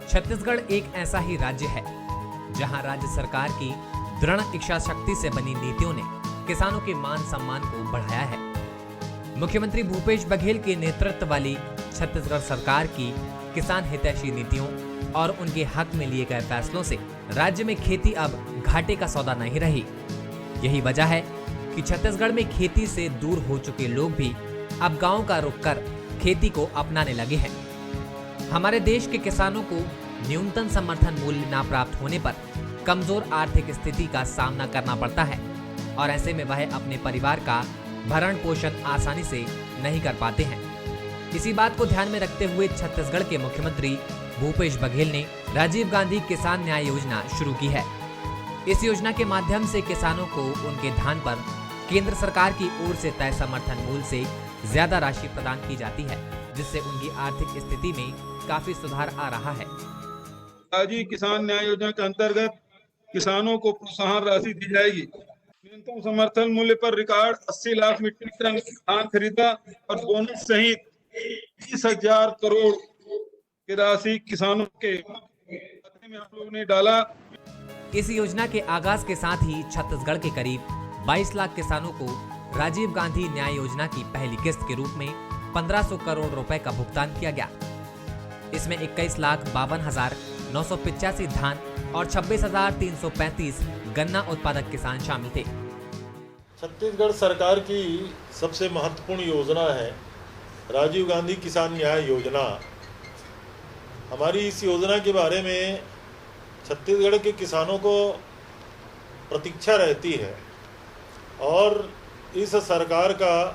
छत्तीसगढ़ एक ऐसा ही राज्य है जहां राज्य सरकार की दृढ़ इच्छा शक्ति से बनी नीतियों ने किसानों के मान सम्मान को बढ़ाया है। मुख्यमंत्री भूपेश बघेल के नेतृत्व वाली छत्तीसगढ़ सरकार की किसान हितैषी नीतियों और उनके हक में लिए गए फैसलों से राज्य में खेती अब घाटे का सौदा नहीं रही। यही वजह है कि छत्तीसगढ़ में खेती से दूर हो चुके लोग भी अब गांव का रुख कर खेती को अपनाने लगे हैं। हमारे देश के किसानों को न्यूनतम समर्थन मूल्य न प्राप्त होने पर कमजोर आर्थिक स्थिति का सामना करना पड़ता है और ऐसे में वह अपने परिवार का भरण पोषण आसानी से नहीं कर पाते हैं। इसी बात को ध्यान में रखते हुए छत्तीसगढ़ के मुख्यमंत्री भूपेश बघेल ने राजीव गांधी किसान न्याय योजना शुरू की है। इस योजना के माध्यम से किसानों को उनके धान पर केंद्र सरकार की ओर से तय समर्थन मूल्य से ज्यादा राशि प्रदान की जाती है, जिससे उनकी आर्थिक स्थिति में काफी सुधार आ रहा है। राजीव किसान न्याय योजना के अंतर्गत किसानों को प्रोत्साहन राशि दी जाएगी। न्यूनतम समर्थन मूल्य पर रिकॉर्ड 80 लाख मीट्रिक टन धान खरीदा और बोनस सहित 20,000 करोड़ की राशि किसानों के खाते में आप लोगों ने डाला। इस योजना के आगाज के साथ ही छत्तीसगढ़ के करीब 22 लाख किसानों को राजीव गांधी न्याय योजना की पहली किस्त के रूप में 1500 करोड़ रुपए का भुगतान किया गया। इसमें 21,52,985 धान और 26,335 गन्ना उत्पादक किसान शामिल थे। छत्तीसगढ़ सरकार की सबसे महत्वपूर्ण योजना है राजीव गांधी किसान न्याय योजना। हमारी इस योजना के बारे में छत्तीसगढ़ के किसानों को प्रतीक्षा रहती है और इस सरकार का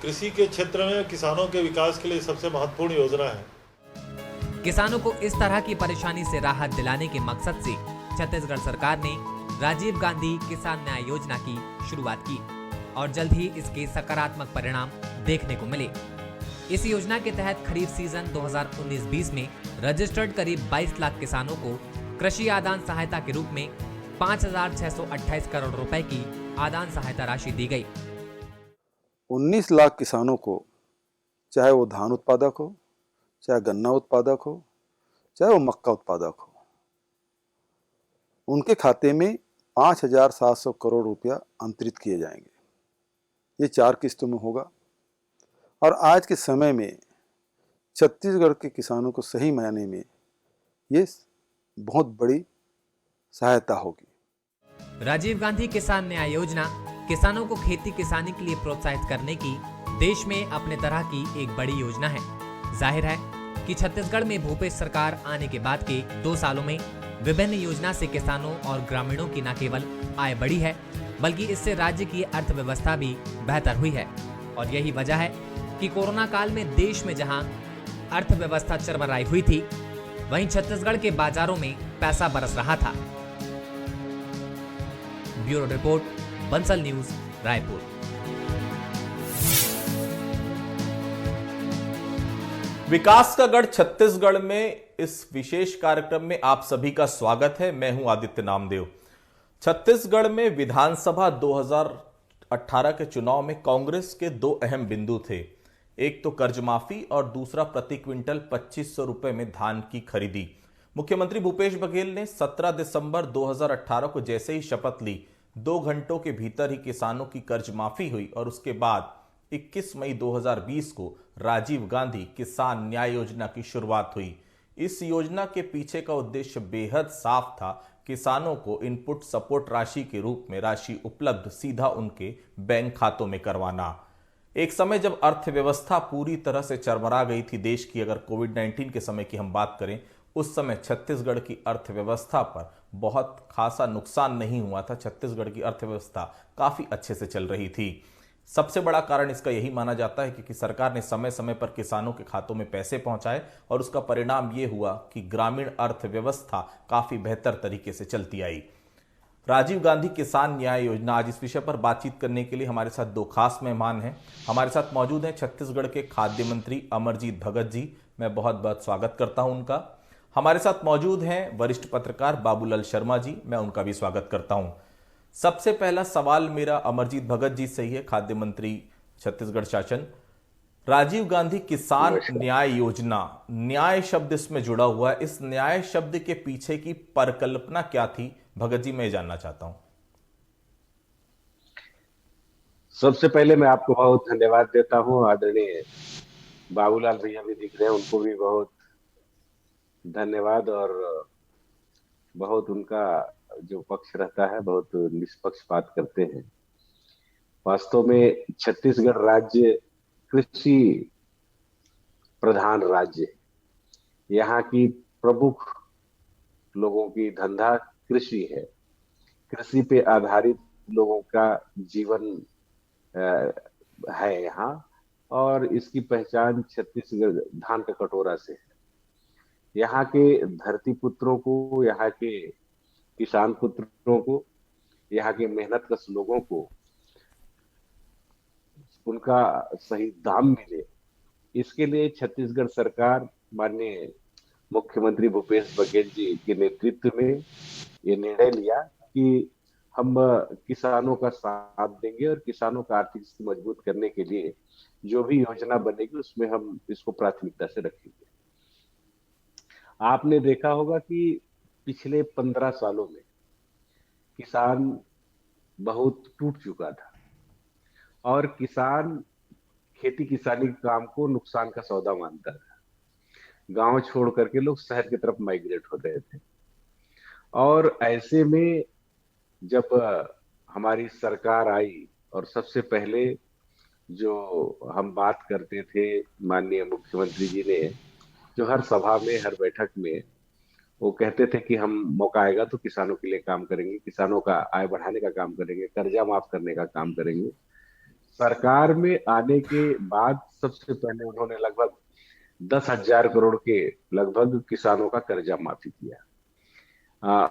कृषि के क्षेत्र में किसानों के विकास के लिए सबसे महत्वपूर्ण योजना है। किसानों को इस तरह की परेशानी से राहत दिलाने के मकसद से छत्तीसगढ़ सरकार ने राजीव गांधी किसान न्याय योजना की शुरुआत की और जल्द ही इसके सकारात्मक परिणाम देखने को मिले। इस योजना के तहत खरीफ सीजन 2019-20 में रजिस्टर्ड करीब 22 लाख किसानों को कृषि आदान सहायता के रूप में 5,628 करोड़ रुपए की आदान सहायता राशि दी गई। 19 लाख किसानों को, चाहे वो धान उत्पादक हो, चाहे गन्ना उत्पादक हो, चाहे वो मक्का उत्पादक हो, उनके खाते में 5,700 करोड़ रुपया अंतरित किए जाएंगे। ये 4 किस्तों में होगा और आज के समय में छत्तीसगढ़ के किसानों को सही मायने में ये बहुत बड़ी सहायता होगी। राजीव गांधी किसान न्याय योजना किसानों को खेती किसानी के लिए प्रोत्साहित करने की देश में अपने तरह की एक बड़ी योजना है। जाहिर है कि छत्तीसगढ़ में भूपेश सरकार आने के बाद के 2 सालों में विभिन्न योजना से किसानों और ग्रामीणों की न केवल आय बढ़ी है, बल्कि इससे राज्य की अर्थव्यवस्था भी बेहतर हुई है। और यही वजह है कि कोरोना काल में देश में जहां अर्थव्यवस्था चरमराई हुई थी, वहीं छत्तीसगढ़ के बाजारों में पैसा बरस रहा था। Bureau report, Bansal news, Raipur. विकास का गढ़ छत्तीसगढ़ में इस विशेष कार्यक्रम में आप सभी का स्वागत है। मैं हूं आदित्य नामदेव। छत्तीसगढ़ में विधानसभा 2018 के चुनाव में कांग्रेस के 2 अहम बिंदु थे। एक तो कर्ज माफी और दूसरा प्रति क्विंटल 2500 रुपए में धान की खरीदी। मुख्यमंत्री भूपेश बघेल ने 17 दिसंबर 2018 को जैसे ही शपथ ली, 2 घंटों के भीतर ही किसानों की कर्ज माफी हुई और उसके बाद 21 मई 2020 को राजीव गांधी किसान न्याय योजना की शुरुआत हुई। इस योजना के पीछे का उद्देश्य बेहद साफ था, किसानों को इनपुट सपोर्ट राशि के रूप में राशि उपलब्ध सीधा उनके बैंक खातों में करवाना। एक समय जब अर्थव्यवस्था पूरी तरह से चरमरा गई थी देश की, अगर कोविड-19 के समय की हम बात करें, उस समय छत्तीसगढ़ की अर्थव्यवस्था पर बहुत खासा नुकसान नहीं हुआ था। छत्तीसगढ़ की अर्थव्यवस्था काफी अच्छे से चल रही थी। सबसे बड़ा कारण इसका यही माना जाता है कि सरकार ने समय समय पर किसानों के खातों में पैसे पहुंचाए और उसका परिणाम यह हुआ कि ग्रामीण अर्थव्यवस्था काफी बेहतर तरीके से चलती आई। राजीव गांधी किसान न्याय योजना, आज इस विषय पर बातचीत करने के लिए हमारे साथ 2 खास मेहमान हैं। हमारे साथ मौजूद हैं छत्तीसगढ़ के खाद्य मंत्री अमरजीत भगत जी, मैं बहुत बहुत स्वागत करता हूं उनका। हमारे साथ मौजूद हैं वरिष्ठ पत्रकार बाबूलाल शर्मा जी, मैं उनका भी स्वागत करता हूं। सबसे पहला सवाल मेरा अमरजीत भगत जी से ही है, खाद्य मंत्री छत्तीसगढ़ शासन। राजीव गांधी किसान नमस्कार। न्याय योजना, न्याय शब्द इसमें जुड़ा हुआ है। इस न्याय शब्द के पीछे की परिकल्पना क्या थी भगत जी, मैं जानना चाहता हूं। सबसे पहले मैं आपको बहुत धन्यवाद देता हूं। आदरणीय बाबूलाल भैया भी दिख रहे हैं, उनको भी बहुत धन्यवाद। और बहुत उनका जो पक्ष रहता है, बहुत निष्पक्ष बात करते हैं। वास्तव में छत्तीसगढ़ राज्य कृषि प्रधान राज्य है। यहाँ की प्रमुख लोगों की धंधा कृषि है। कृषि पे आधारित लोगों का जीवन है यहाँ। और इसकी पहचान छत्तीसगढ़ धान का कटोरा से है। यहाँ के धरती पुत्रों को, यहाँ के किसान पुत्रों को, यहाँ के मेहनतकश लोगों को उनका सही दाम मिले, इसके लिए छत्तीसगढ़ सरकार माननीय मुख्यमंत्री भूपेश बघेल जी के नेतृत्व में ये निर्णय लिया कि हम किसानों का साथ देंगे और किसानों का आर्थिक स्थिति मजबूत करने के लिए जो भी योजना बनेगी उसमें हम इसको प्राथमिकता से रखेंगे। आपने देखा होगा कि पिछले 15 सालों में किसान बहुत टूट चुका था और किसान खेती किसानी के काम को नुकसान का सौदा मानता था। गांव छोड़ करके लोग शहर की तरफ माइग्रेट हो रहे थे। और ऐसे में जब हमारी सरकार आई और सबसे पहले जो हम बात करते थे, माननीय मुख्यमंत्री जी ने जो हर सभा में, हर बैठक में वो कहते थे कि हम मौका आएगा तो किसानों के लिए काम करेंगे, किसानों का आय बढ़ाने का काम करेंगे, कर्जा माफ करने का काम करेंगे। सरकार में आने के बाद सबसे पहले उन्होंने लगभग 10,000 करोड़ के लगभग किसानों का कर्जा माफी किया।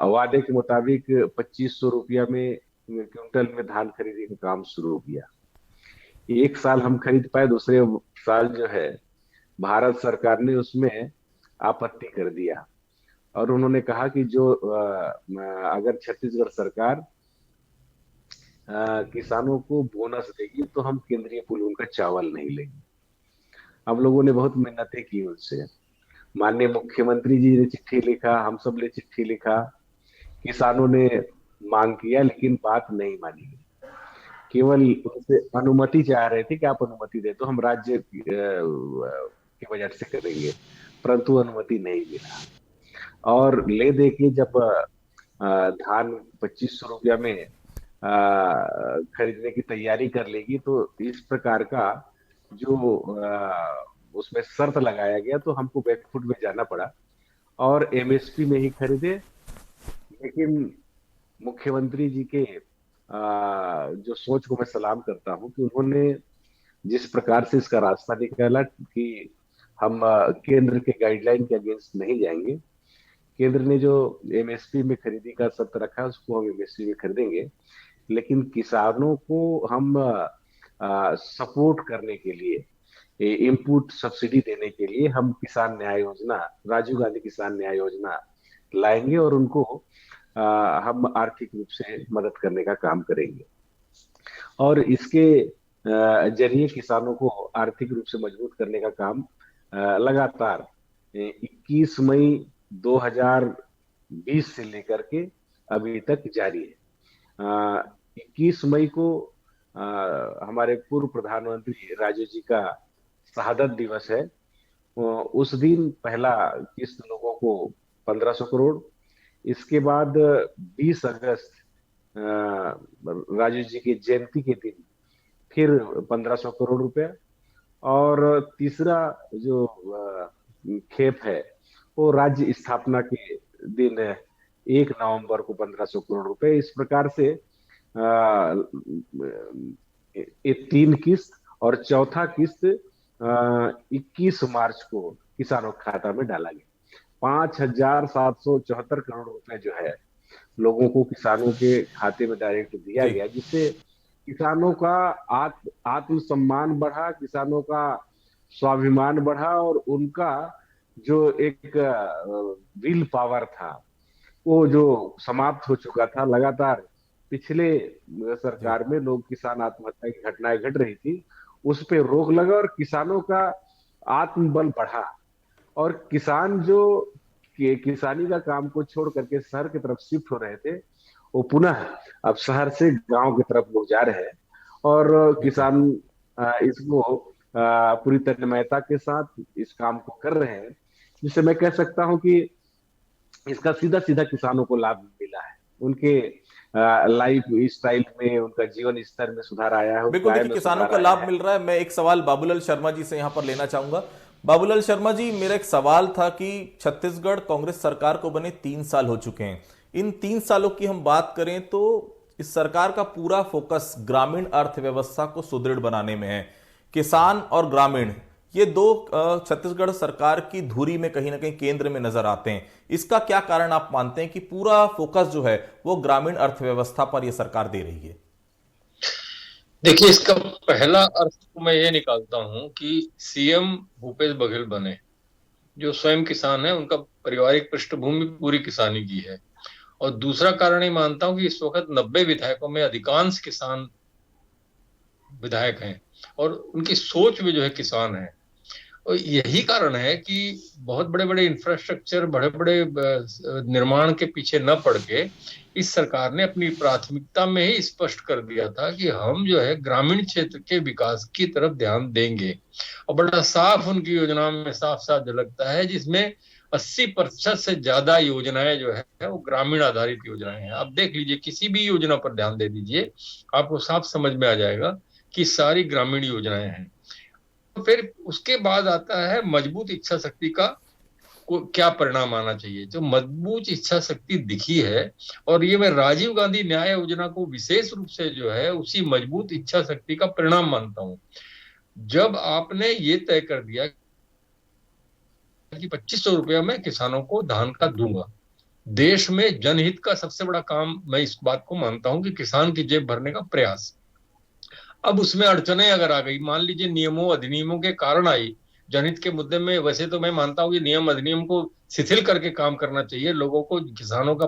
वादे के मुताबिक 2500 रुपया में क्विंटल में धान खरीदने का काम शुरू किया। एक साल हम खरीद पाए, दूसरे साल जो है भारत सरकार ने उसमें आपत्ति कर दिया और उन्होंने कहा कि जो अगर छत्तीसगढ़ सरकार किसानों को बोनस देगी तो हम केंद्रीय पुल का चावल नहीं लेंगे। हम लोगों ने बहुत मेहनतें की उनसे। माननीय मुख्यमंत्री जी ने चिट्ठी लिखा, हम सब ने चिट्ठी लिखा, किसानों ने मांग किया लेकिन बात नहीं मानी। केवल उनसे अनुमति चाह रहे थे कि आप अनुमति दे तो हम राज्य के बजट से करेंगे, परंतु अनुमति नहीं मिला। और ले दे के जब धान 2500 रुपया में खरीदने की तैयारी कर लेगी तो इस प्रकार का जो उसमें शर्त लगाया गया तो हमको बैकफुट में जाना पड़ा और एमएसपी में ही खरीदे। लेकिन मुख्यमंत्री जी के जो सोच को मैं सलाम करता हूं कि उन्होंने जिस प्रकार से इसका रास्ता निकाला कि हम केंद्र के गाइडलाइन के अगेंस्ट नहीं जाएंगे। केंद्र ने जो एमएसपी में खरीदी का शर्त रखा है उसको हम एमएसपी में खरीदेंगे, लेकिन किसानों को हम सपोर्ट करने के लिए, इनपुट सब्सिडी देने के लिए हम किसान न्याय योजना, राजीव गांधी किसान न्याय योजना लाएंगे और उनको हम आर्थिक रूप से मदद करने का काम करेंगे। और इसके जरिए किसानों को आर्थिक रूप से मजबूत करने का काम लगातार 21 मई 2020 से लेकर के अभी तक जारी है। 21 मई को हमारे पूर्व प्रधानमंत्री राजीव जी का शहादत दिवस है। उस दिन पहला किस्त लोगों को 1500 करोड़, इसके बाद 20 अगस्त राजीव जी की जयंती के दिन फिर 1500 करोड़ रुपए, और तीसरा जो खेप है वो राज्य स्थापना के दिन 1 नवंबर को 1500 करोड़ रुपए। इस प्रकार से ये 3 किस्त और चौथा किस्त 21 मार्च को किसानों के खाता में डाला गया। 5,774 करोड़ रुपए जो है लोगों को किसानों के खाते में डायरेक्ट दिया गया, जिससे किसानों का आत्मसम्मान बढ़ा, किसानों का स्वाभिमान बढ़ा और उनका जो एक विल पावर था वो जो समाप्त हो चुका था। लगातार पिछले सरकार में लोग किसान आत्महत्या की घटनाएं घट रही थी, उस पे रोक लगा और किसानों का आत्मबल बढ़ा। और किसान जो किसानी का काम को छोड़ करके शहर की तरफ शिफ्ट हो रहे थे, वो पुनः अब शहर से गांव की तरफ लोग जा रहे हैं। और किसान इसको पूरी तन्मयता के साथ इस काम को कर रहे हैं, जिससे मैं कह सकता हूं कि इसका सीधा सीधा किसानों को लाभ मिला है। उनके लाइफ स्टाइल में, उनका जीवन स्तर में सुधार आया है। बिल्कुल, देखिए किसानों का लाभ मिल रहा है। मैं एक सवाल बाबूलाल शर्मा जी से यहां पर लेना चाहूंगा। बाबूलाल शर्मा जी, मेरा एक सवाल था कि छत्तीसगढ़ कांग्रेस सरकार को बने 3 साल हो चुके हैं। इन 3 सालों की हम बात करें तो इस सरकार का पूरा फोकस ग्रामीण अर्थव्यवस्था को सुदृढ़ बनाने में है। किसान और ग्रामीण, ये दो छत्तीसगढ़ सरकार की धुरी में कहीं ना कहीं केंद्र में नजर आते हैं। इसका क्या कारण आप मानते हैं कि पूरा फोकस जो है वो ग्रामीण अर्थव्यवस्था पर यह सरकार दे रही है? देखिए, इसका पहला अर्थ तो मैं ये निकालता हूं कि सीएम भूपेश बघेल बने, जो स्वयं किसान है, उनका पारिवारिक पृष्ठभूमि पूरी किसानी की है। और दूसरा कारण ये मानता हूं कि इस वक्त 90 विधायकों में अधिकांश किसान विधायक हैं और उनकी सोच में जो है किसान है। और यही कारण है कि बहुत बड़े बड़े इंफ्रास्ट्रक्चर, बड़े बड़े निर्माण के पीछे न पड़ के इस सरकार ने अपनी प्राथमिकता में ही स्पष्ट कर दिया था कि हम जो है ग्रामीण क्षेत्र के विकास की तरफ ध्यान देंगे। और बड़ा साफ उनकी योजना में साफ साफ झलकता है, जिसमें 80% से ज्यादा योजनाएं जो है वो ग्रामीण आधारित योजनाएं हैं। आप देख लीजिए, किसी भी योजना पर ध्यान दे दीजिए, आपको साफ समझ में आ जाएगा कि सारी ग्रामीण योजनाएं हैं। तो फिर उसके बाद आता है मजबूत इच्छा शक्ति का क्या परिणाम आना चाहिए। जो मजबूत इच्छा शक्ति दिखी है, और ये मैं राजीव गांधी न्याय योजना को विशेष रूप से जो है उसी मजबूत इच्छा शक्ति का परिणाम मानता हूं। जब आपने ये तय कर दिया कि 2500 रुपया मैं किसानों को धान का दूंगा, देश में जनहित का सबसे बड़ा काम मैं इस बात को मानता हूं कि किसान की जेब भरने का प्रयास। अब उसमें अड़चने अगर आ गई, मान लीजिए नियमों अधिनियमों के कारण आई, जनहित के मुद्दे में वैसे तो मैं मानता हूं कि नियम अधिनियम को शिथिल करके काम करना चाहिए, लोगों को, किसानों का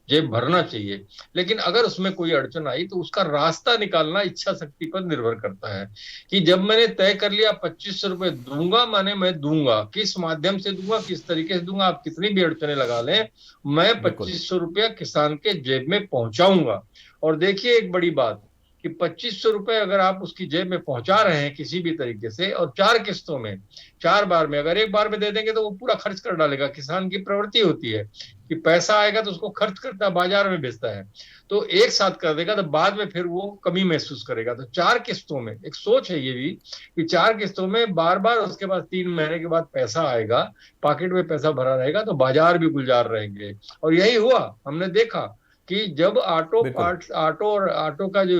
जेब भरना चाहिए, लेकिन अगर उसमें कोई अड़चन आई तो उसका रास्ता निकालना इच्छा शक्ति पर निर्भर करता है। कि जब मैंने तय कर लिया 2500 रुपए दूंगा, माने मैं दूंगा, किस माध्यम से दूंगा, किस तरीके से दूंगा, आप कितनी भी अड़चने लगा लें, मैं 2500 रुपया किसान के जेब में पहुंचाऊंगा। और देखिए एक बड़ी बात कि 2500 रुपए अगर आप उसकी जेब में पहुंचा रहे हैं किसी भी तरीके से, और 4 किस्तों में, 4 बार में, अगर एक बार में दे देंगे तो वो पूरा खर्च कर डालेगा। किसान की प्रवृत्ति होती है कि पैसा आएगा तो उसको खर्च करता है, बाजार में बेचता है। तो एक साथ कर देगा तो बाद में फिर वो कमी महसूस करेगा। तो 4 किस्तों में, एक सोच है ये भी कि 4 किस्तों में बार बार, उसके बाद 3 महीने के बाद पैसा आएगा, पॉकेट में पैसा भरा रहेगा, तो बाजार भी गुलजार रहेंगे। और यही हुआ, हमने देखा कि जब ऑटो और ऑटो का जो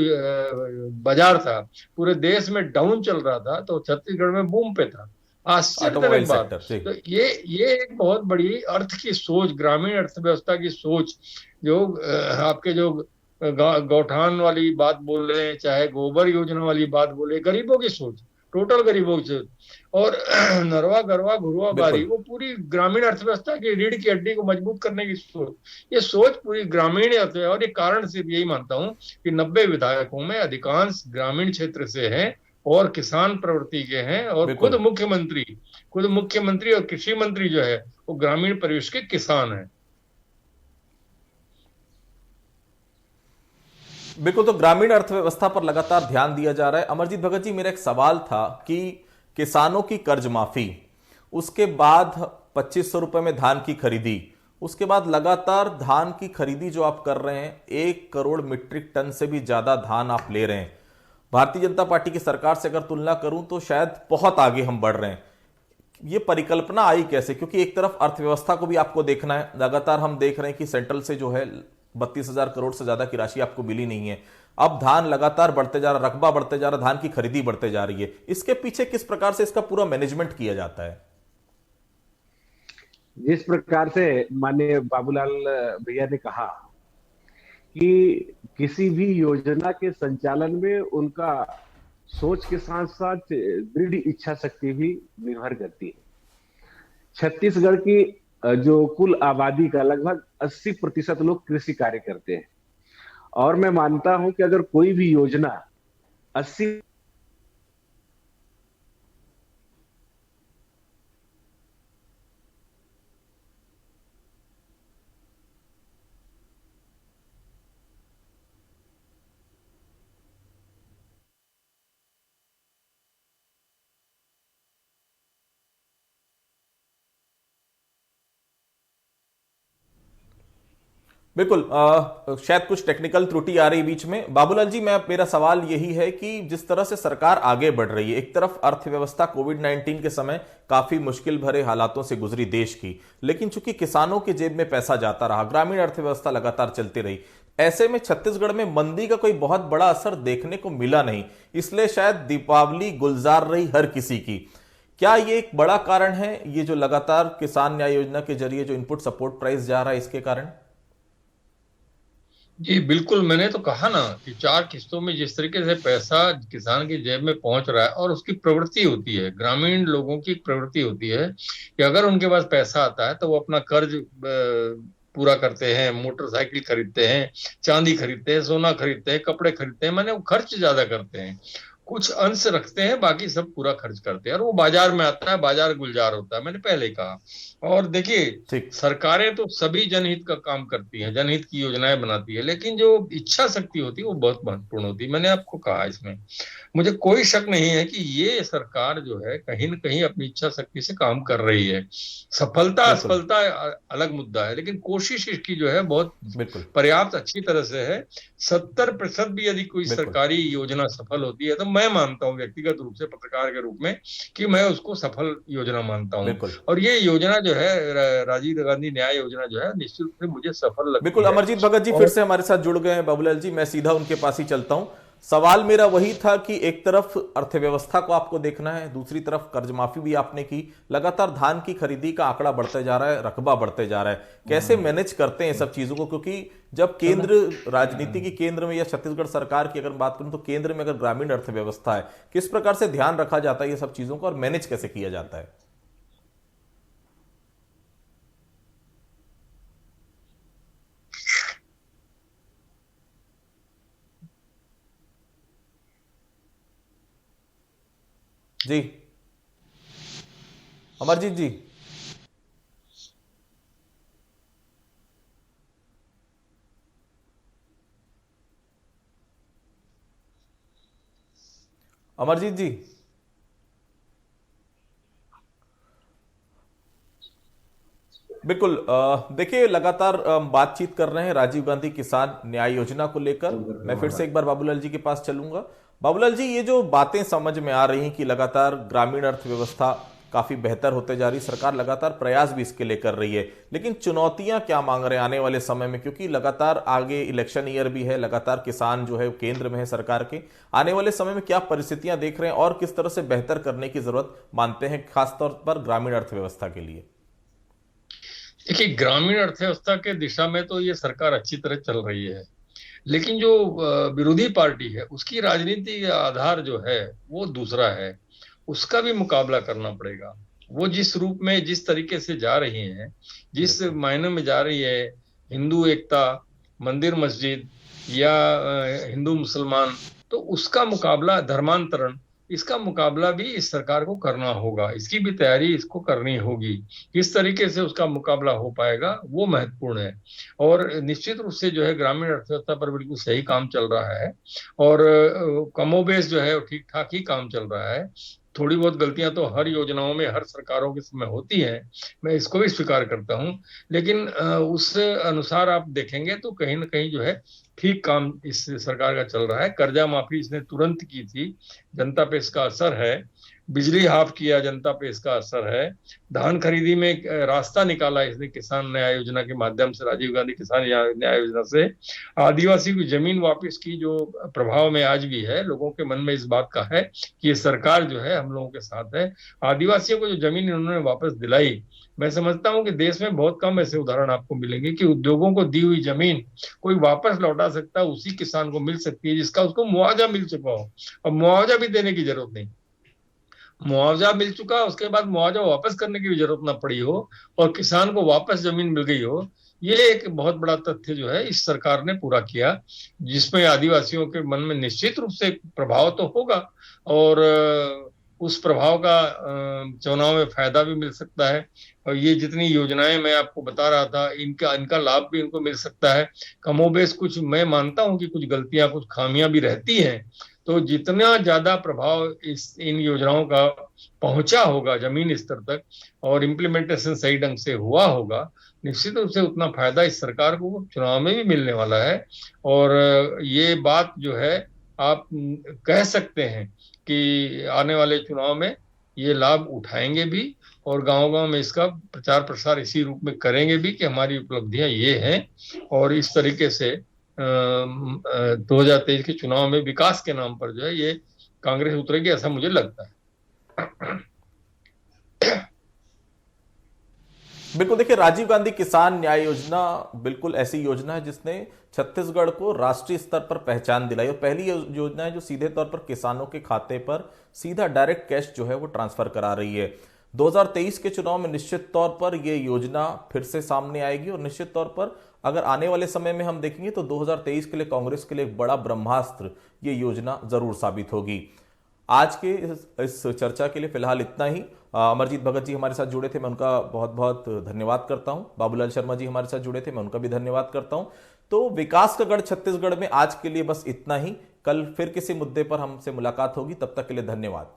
बाजार था पूरे देश में डाउन चल रहा था, तो छत्तीसगढ़ में बूम पे था। आश्चर्यजनक बात। तो ये एक बहुत बड़ी अर्थ की सोच, ग्रामीण अर्थव्यवस्था की सोच, जो आपके जो गौठान वाली बात बोल रहे हैं, चाहे गोबर योजना वाली बात बोले, गरीबों की सोच, टोटल गरीबों की सोच, और नरवा गरवा घुरवा बारी, वो पूरी ग्रामीण अर्थव्यवस्था की रीढ़ की हड्डी को मजबूत करने की सोच, ये सोच पूरी ग्रामीण अर्थव्यवस्था। और ये कारण सिर्फ यही मानता हूं कि 90 विधायकों में अधिकांश ग्रामीण क्षेत्र से हैं और किसान प्रवृत्ति के हैं, और खुद मुख्यमंत्री और कृषि मंत्री जो है वो ग्रामीण परिवेश के किसान हैं। बिल्कुल, तो ग्रामीण अर्थव्यवस्था पर लगातार ध्यान दिया जा रहा है। अमरजीत भगत जी, मेरा एक सवाल था कि किसानों की कर्ज माफी, उसके बाद 2500 रुपए में धान की खरीदी, उसके बाद लगातार धान की खरीदी जो आप कर रहे हैं, 1 करोड़ मीट्रिक टन से भी ज्यादा धान आप ले रहे हैं। भारतीय जनता पार्टी की सरकार से अगर तुलना करूं तो शायद बहुत आगे हम बढ़ रहे हैं। ये परिकल्पना आई कैसे? क्योंकि एक तरफ अर्थव्यवस्था को भी आपको देखना है, लगातार हम देख रहे हैं कि सेंट्रल से जो है 32,000 करोड़ से ज्यादा की राशि आपको मिली नहीं है। अब धान लगातार बढ़ते जा रहा, रकबा बढ़ते जा रहा, धान की खरीदी बढ़ते जा रही है। इसके पीछे किस प्रकार से इसका पूरा मैनेजमेंट किया जाता है? जिस प्रकार से माननीय बाबूलाल भैया ने कहा कि किसी भी योजना के संचालन में उनका सोच के साथ साथ दृढ़ इच्छा शक्ति भी निर्भर करती है। छत्तीसगढ़ की जो कुल आबादी का लगभग 80% लोग कृषि कार्य करते हैं, और मैं मानता हूं कि अगर कोई भी योजना 80 बिल्कुल। शायद कुछ टेक्निकल त्रुटि आ रही बीच में। बाबूलाल जी, मेरा सवाल यही है कि जिस तरह से सरकार आगे बढ़ रही है, एक तरफ अर्थव्यवस्था कोविड-19 के समय काफी मुश्किल भरे हालातों से गुजरी देश की, लेकिन चूंकि किसानों के जेब में पैसा जाता रहा, ग्रामीण अर्थव्यवस्था लगातार चलती रही, ऐसे में छत्तीसगढ़ में मंदी का कोई बहुत बड़ा असर देखने को मिला नहीं, इसलिए शायद दीपावली गुलजार रही हर किसी की। क्या ये एक बड़ा कारण है, ये जो लगातार किसान न्याय योजना के जरिए जो इनपुट सपोर्ट प्राइस जा रहा है, इसके कारण? जी बिल्कुल, मैंने तो कहा ना कि 4 किस्तों में जिस तरीके से पैसा किसान की जेब में पहुंच रहा है, और उसकी प्रवृत्ति होती है, ग्रामीण लोगों की प्रवृत्ति होती है कि अगर उनके पास पैसा आता है तो वो अपना कर्ज पूरा करते हैं, मोटरसाइकिल खरीदते हैं, चांदी खरीदते हैं, सोना खरीदते हैं, कपड़े खरीदते हैं, माने वो खर्च ज्यादा करते हैं, कुछ अंश रखते हैं, बाकी सब पूरा खर्च करते हैं, और वो बाजार में आता है, बाजार गुलजार होता है, मैंने पहले ही कहा। और देखिए, सरकारें तो सभी जनहित का काम करती हैं, जनहित की योजनाएं बनाती है, लेकिन जो इच्छा शक्ति होती है वो बहुत महत्वपूर्ण होती है। मैंने आपको कहा, इसमें मुझे कोई शक नहीं है कि ये सरकार जो है कहीं न कहीं अपनी इच्छा शक्ति से काम कर रही है। सफलता असफलता अलग मुद्दा है, लेकिन कोशिश इसकी जो है बहुत पर्याप्त अच्छी तरह से है। 70% भी यदि कोई सरकारी योजना सफल होती है तो मैं मानता हूं, व्यक्तिगत रूप से, पत्रकार के रूप में, कि मैं उसको सफल योजना मानता हूं। और ये योजना जो है, राजीव गांधी न्याय योजना जो है, निश्चित रूप से मुझे सफल लगती है। बिल्कुल। अमरजीत भगत जी फिर से हमारे साथ जुड़ गए हैं। बाबूलाल जी, मैं सीधा उनके पास ही चलता हूं। सवाल मेरा वही था कि एक तरफ अर्थव्यवस्था को आपको देखना है, दूसरी तरफ कर्ज माफी भी आपने की, लगातार धान की खरीदी का आंकड़ा बढ़ते जा रहा है, रकबा बढ़ते जा रहा है, कैसे मैनेज करते हैं सब चीजों को? क्योंकि जब केंद्र राजनीति की केंद्र में, या छत्तीसगढ़ सरकार की अगर बात करूं तो केंद्र में अगर ग्रामीण अर्थव्यवस्था है, किस प्रकार से ध्यान रखा जाता है ये सब चीजों को, और मैनेज कैसे किया जाता है? जी अमरजीत जी। अमरजीत जी, बिल्कुल। देखिए, लगातार बातचीत कर रहे हैं राजीव गांधी किसान न्याय योजना को लेकर। मैं फिर से एक बार बाबूलाल जी के पास चलूंगा। बाबूलाल जी, ये जो बातें समझ में आ रही हैं कि लगातार ग्रामीण अर्थव्यवस्था काफी बेहतर होते जा रही, सरकार लगातार प्रयास भी इसके लिए कर रही है, लेकिन चुनौतियां क्या मांग रहे हैं आने वाले समय में? क्योंकि लगातार आगे इलेक्शन ईयर भी है, लगातार किसान जो है केंद्र में है सरकार के। आने वाले समय में क्या परिस्थितियां देख रहे हैं और किस तरह से बेहतर करने की जरूरत मानते हैं, खासतौर पर ग्रामीण अर्थव्यवस्था के लिए? देखिए, ग्रामीण अर्थव्यवस्था के दिशा में तो ये सरकार अच्छी तरह चल रही है, लेकिन जो विरोधी पार्टी है उसकी राजनीति का आधार जो है वो दूसरा है, उसका भी मुकाबला करना पड़ेगा। वो जिस रूप में, जिस तरीके से जा रही है, जिस मायने में जा रही है, हिंदू एकता, मंदिर मस्जिद, या हिंदू मुसलमान, तो उसका मुकाबला, धर्मांतरण, इसका मुकाबला भी इस सरकार को करना होगा, इसकी भी तैयारी इसको करनी होगी। किस तरीके से उसका मुकाबला हो पाएगा वो महत्वपूर्ण है। और निश्चित रूप से जो है ग्रामीण अर्थव्यवस्था पर बिल्कुल सही काम चल रहा है, और कमोबेश जो है ठीक ठाक ही काम चल रहा है। थोड़ी बहुत गलतियां तो हर योजनाओं में, हर सरकारों के समय होती हैं, मैं इसको भी स्वीकार करता हूं, लेकिन उस अनुसार आप देखेंगे तो कहीं ना कहीं जो है ठीक काम इस सरकार का चल रहा है। कर्जा माफी इसने तुरंत की थी, जनता पे इसका असर है। बिजली हाफ किया, जनता पे इसका असर है। धान खरीदी में एक रास्ता निकाला इसने किसान न्याय योजना के माध्यम से, राजीव गांधी किसान न्याय योजना से। आदिवासी की जमीन वापस की जो प्रभाव में आज भी है, लोगों के मन में इस बात का है कि ये सरकार जो है हम लोगों के साथ है। आदिवासियों को जो जमीन उन्होंने वापस दिलाई, मैं समझता हूं कि देश में बहुत कम ऐसे उदाहरण आपको मिलेंगे कि उद्योगों को दी हुई जमीन कोई वापस लौटा सकता है, उसी किसान को मिल सकती है जिसका उसको मुआवजा मिल चुका हो। और मुआवजा भी देने की जरूरत नहीं, मुआवजा मिल चुका, उसके बाद मुआवजा वापस करने की भी जरूरत ना पड़ी हो, और किसान को वापस जमीन मिल गई हो। ये एक बहुत बड़ा तथ्य जो है इस सरकार ने पूरा किया, जिसमें आदिवासियों के मन में निश्चित रूप से प्रभाव तो होगा, और उस प्रभाव का चुनाव में फायदा भी मिल सकता है। और ये जितनी योजनाएं मैं आपको बता रहा था, इनका लाभ भी इनको मिल सकता है। कमोबेश कुछ मैं मानता हूं कि कुछ गलतियां, कुछ खामियां भी रहती हैं, तो जितना ज्यादा प्रभाव इन योजनाओं का पहुंचा होगा जमीन स्तर तक और इम्प्लीमेंटेशन सही ढंग से हुआ होगा, निश्चित रूप से उतना फायदा इस सरकार को चुनाव में भी मिलने वाला है। और ये बात जो है आप कह सकते हैं कि आने वाले चुनाव में ये लाभ उठाएंगे भी और गांव-गांव में इसका प्रचार प्रसार इसी रूप में करेंगे भी कि हमारी उपलब्धियां ये हैं और इस तरीके से 2023 के चुनाव में विकास के नाम पर जो है ये कांग्रेस उतरेगी, ऐसा मुझे लगता है। बिल्कुल, देखिए राजीव गांधी किसान न्याय योजना बिल्कुल ऐसी योजना है जिसने छत्तीसगढ़ को राष्ट्रीय स्तर पर पहचान दिलाई और पहली योजना है जो सीधे तौर पर किसानों के खाते पर सीधा डायरेक्ट कैश जो है वो ट्रांसफर करा रही है। 2023 के चुनाव में निश्चित तौर पर यह योजना फिर से सामने आएगी और निश्चित तौर पर अगर आने वाले समय में हम देखेंगे तो 2023 के लिए कांग्रेस के लिए एक बड़ा ब्रह्मास्त्र ये योजना जरूर साबित होगी। आज के इस चर्चा के लिए फिलहाल इतना ही। अमरजीत भगत जी हमारे साथ जुड़े थे, मैं उनका बहुत बहुत धन्यवाद करता हूं। बाबूलाल शर्मा जी हमारे साथ जुड़े थे, मैं उनका भी धन्यवाद करता हूं। तो विकास का गढ़ छत्तीसगढ़ में आज के लिए बस इतना ही। कल फिर किसी मुद्दे पर हमसे मुलाकात होगी, तब तक के लिए धन्यवाद।